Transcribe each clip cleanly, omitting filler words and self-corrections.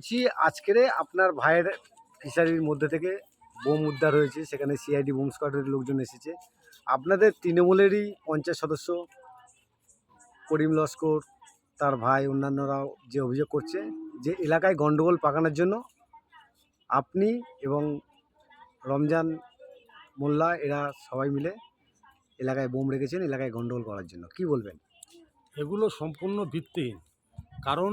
বলছি আজকের আপনার ভাইয়ের ফিশারির মধ্যে থেকে বোম উদ্ধার হয়েছে, সেখানে সিআইডি বোম স্কোয়াডের লোকজন এসেছে। আপনাদের তৃণমূলেরই পঞ্চায়েত সদস্য করিম লস্কর, তার ভাই, অন্যান্যরাও যে অভিযোগ করছে যে এলাকায় গন্ডগোল পাকানোর জন্য আপনি এবং রমজান মোল্লা এরা সবাই মিলে এলাকায় বোম রেখেছেন এলাকায় গন্ডগোল করার জন্য। কি বলবেন? এগুলো সম্পূর্ণ ভিত্তিহীন। কারণ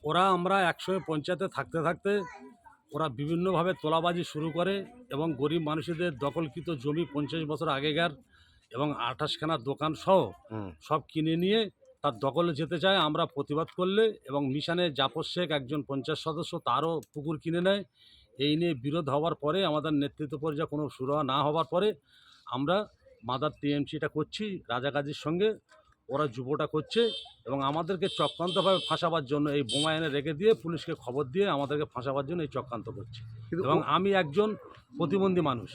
ওরা আমরা একসঙ্গে পঞ্চায়েতে থাকতে থাকতে ওরা বিভিন্নভাবে তোলাবাজি শুরু করে এবং গরিব মানুষদের দখলকৃত জমি 50 বছর আগেকার এবং 28খানা দোকান সহ সব কিনে নিয়ে তার দখলে যেতে চায়। আমরা প্রতিবাদ করলে এবং মিশনে জাফর শেখ একজন পঞ্চায়েত সদস্য তারও পুকুর কিনে নেয়। এই নিয়ে বিরোধ হওয়ার পরে আমাদের নেতৃত্ব পর্যায়ে কোনো সুরাহা না হওয়ার পরে আমরা মাদার টিএমসিটা করছি রাজাকাজির সঙ্গে, ওরা যুবটা করছে এবং আমাদেরকে চক্রান্তভাবে ফাঁসাবার জন্য এই বোমা এনে রেখে দিয়ে পুলিশকে খবর দিয়ে আমাদেরকে ফাঁসাবার জন্য এই চক্রান্ত করছে। এবং আমি একজন প্রতিবন্ধী মানুষ,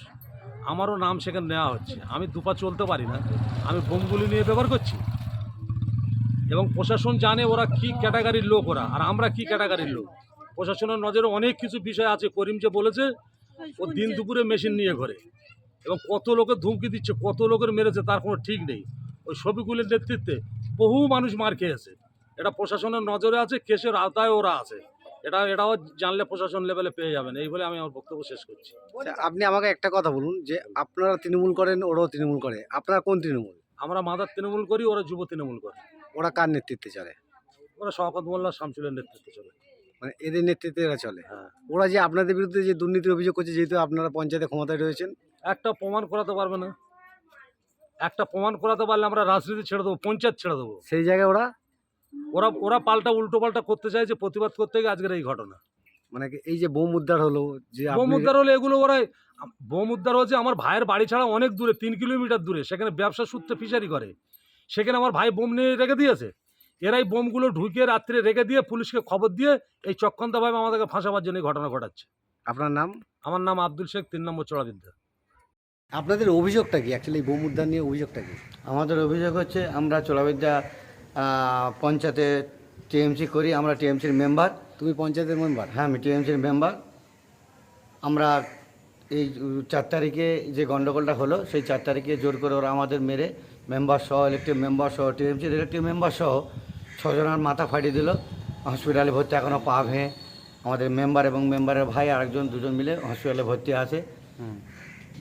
আমারও নাম সেখানে নেওয়া হচ্ছে। আমি দুপা চলতে পারি না, আমি বোমগুলি নিয়ে ব্যবহার করছি। এবং প্রশাসন জানে ওরা কী ক্যাটাগরির লোক ওরা, আর আমরা কী ক্যাটাগরির লোক। প্রশাসনের নজরে অনেক কিছু বিষয় আছে। করিম যে বলেছে ও দিন দুপুরে মেশিন নিয়ে ঘরে এবং কত লোকের ধুমকি দিচ্ছে, কত লোকের মেরেছে তার কোনো ঠিক নেই। ওই শফিকুলের নেতৃত্বে বহু মানুষ মার খেয়েছে। এটা প্রশাসনের নজরে আছে, কেসের আওতায় ওরা আছে। এটাও জানলে প্রশাসন লেভেলে পেয়ে যাবেন। এই বলে আমি আমার বক্তব্য শেষ করছি। আপনি আমাকে একটা কথা বলুন, যে আপনারা তৃণমূল করেন, ওরাও তৃণমূল করে, আপনারা কোন তৃণমূল? আমরা মাদার তৃণমূল করি, ওরা যুব তৃণমূল করে। ওরা কার নেতৃত্বে চলে? ওরা শওকত মোল্লা, শামসুলের নেতৃত্বে চলে। মানে এদের নেতৃত্বে এরা চলে? হ্যাঁ। ওরা যে আপনাদের বিরুদ্ধে যে দুর্নীতির অভিযোগ করছে, যেহেতু আপনারা পঞ্চায়েতে ক্ষমতায় রয়েছেন, একটা প্রমাণ করাতে পারবে না। একটা প্রমাণ করাতে পারলে আমরা রাজনীতি ছেড়ে দেবো, পঞ্চায়েত ছেড়ে দেবো। সেই জায়গায় ওরা ওরা ওরা পাল্টা উল্টো পাল্টা করতে চাইছে, প্রতিবাদ করতে গিয়ে আজকের এই ঘটনা। মানে এই যে বোম উদ্ধার হলো, যে বোম উদ্ধার হলে এগুলো ওরা বোম উদ্ধার হচ্ছে আমার ভাইয়ের বাড়ি ছাড়া অনেক দূরে, 3 কিলোমিটার দূরে, সেখানে ব্যবসা সূত্রে ফিশারি করে। সেখানে আমার ভাই বোম নিয়ে রেখে দিয়েছে। এরাই বোমগুলো ঢুকিয়ে রাত্রে রেখে দিয়ে পুলিশকে খবর দিয়ে এই চক্রান্তভাবে আমাদেরকে ফাঁসাবার জন্য এই ঘটনা ঘটাচ্ছে। আপনার নাম? আমার নাম আব্দুল শেখ, 3 নম্বর চড়াবিদ্যা। আপনাদের অভিযোগটা কি? অ্যাকচুয়ালি বোম উদ্ধার নিয়ে অভিযোগটা কি? আমাদের অভিযোগ হচ্ছে আমরা চোলাবিদ্যা পঞ্চায়েতে টিএমসি করি, আমরা টিএমসির মেম্বার। তুমি পঞ্চায়েতের মেম্বার? হ্যাঁ, আমি টিএমসির মেম্বার। আমরা এই 4 তারিখে যে গণ্ডগোলটা হলো, সেই 4 তারিখে জোর করে ওরা আমাদের মেরে মেম্বার সহ, ইলেকটিভ মেম্বার সহ, টিএমসির ইলেকটিভ মেম্বার সহ 6 জনের মাথা ফাটিয়ে দিল। হসপিটালে ভর্তি, এখনও পা ভেঙে। আমাদের মেম্বার এবং মেম্বারের ভাই আরেকজন, দুজন মিলে হসপিটালে ভর্তি আছে।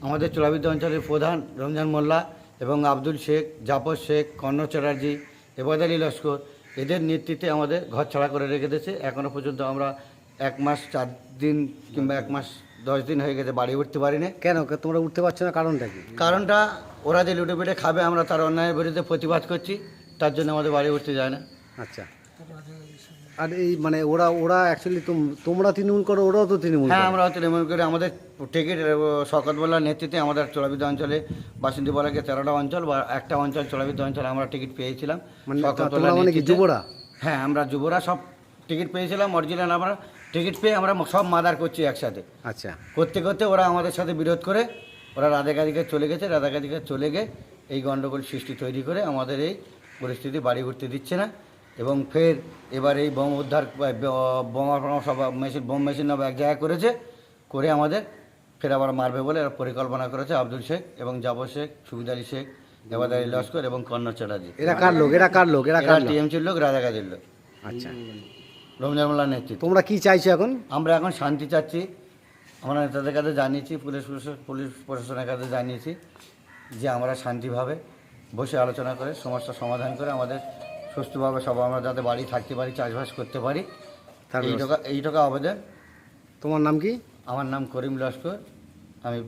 আমাদের চোলাবিদ্যা অঞ্চলের প্রধান রমজান মোল্লা এবং আব্দুল শেখ, জাফর শেখ, কর্ণ চ্যাটার্জি, এবাদ আলী লস্কর, এদের নেতৃত্বে আমাদের ঘর ছাড়া করে রেখে দিয়েছে। এখনও পর্যন্ত আমরা 1 মাস 4 দিন কিংবা 1 মাস 10 দিন হয়ে গেছে বাড়ি উঠতে পারি না। কেন তোমরা উঠতে পারছো না? কারণটা কি? কারণটা ওরা যে লুটে পেটে খাবে, আমরা তার অন্যায়ের বিরুদ্ধে প্রতিবাদ করছি, তার জন্য আমাদের বাড়ি উঠতে যায় না। আচ্ছা, আর এই মানে ওরা অ্যাকচুয়ালি তোমরা তৃণমূল করো, ওরাও তো তৃণমূল হ্যাঁ, করে। আমরা তৃণমূল করে আমাদের টিকিট শওকত মোল্লার নেতৃত্বে আমাদের চোলাবিদ্যা অঞ্চলে বাসন্তী বলাকে 13টা অঞ্চল বা একটা অঞ্চল চোলাবিদ্যা অঞ্চলে আমরা টিকিট পেয়েছিলাম। মানে শওকত তোমরা মোল্লার মানে কি নেতৃত্বে। যুবরা? হ্যাঁ, আমরা যুবরা সব টিকিট পেয়েছিলাম অরিজিনাল। আমরা টিকিট পেয়ে আমরা সব মাদার করছি একসাথে। আচ্ছা, করতে করতে ওরা আমাদের সাথে বিরোধ করে ওরা রাধাকাদিকে চলে গেছে। রাধাকাদিকে চলে গিয়ে এই গণ্ডগোল সৃষ্টি তৈরি করে আমাদের এই পরিস্থিতি, বাড়ি উঠতে দিচ্ছে না। এবং ফের এবার এই বোম উদ্ধার, বোমা সব মেশিন, বোম মেশিন নামে এক জায়গায় করেছে, করে আমাদের ফের আবার মারবে বলে এরা পরিকল্পনা করেছে। আব্দুল শেখ এবং জাফর শেখ, সুবিদ আলী শেখ, এবাদ আলী লস্কর এবং কর্ণ চ্যাটার্জি। এরা কার লোক? এরা কার লোক? এরা কার লোক? টিএমসির লোক, রাধাকাদির লোক। আচ্ছা, রমজান মোল্লার নেতৃত্ব। তোমরা কি চাইছো এখন? আমরা এখন শান্তি চাচ্ছি। আমরা নেতাদের কাছে জানিয়েছি, পুলিশ প্রশাসনের কাছে জানিয়েছি যে আমরা শান্তিভাবে বসে আলোচনা করে সমস্যার সমাধান করে আমাদের সুস্থভাবে সব আমরা যাতে বাড়ি থাকতে পারি, চাষবাস করতে পারি, এইটুকু আবেদন। তোমার নাম কি? আমার নাম করিম লস্কর, আমি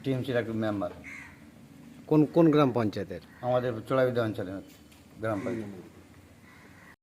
টিএমসির এক মেম্বার। কোন গ্রাম পঞ্চায়েতের? আমাদের চোলাবিদ্যা অঞ্চলের গ্রাম পঞ্চায়েত।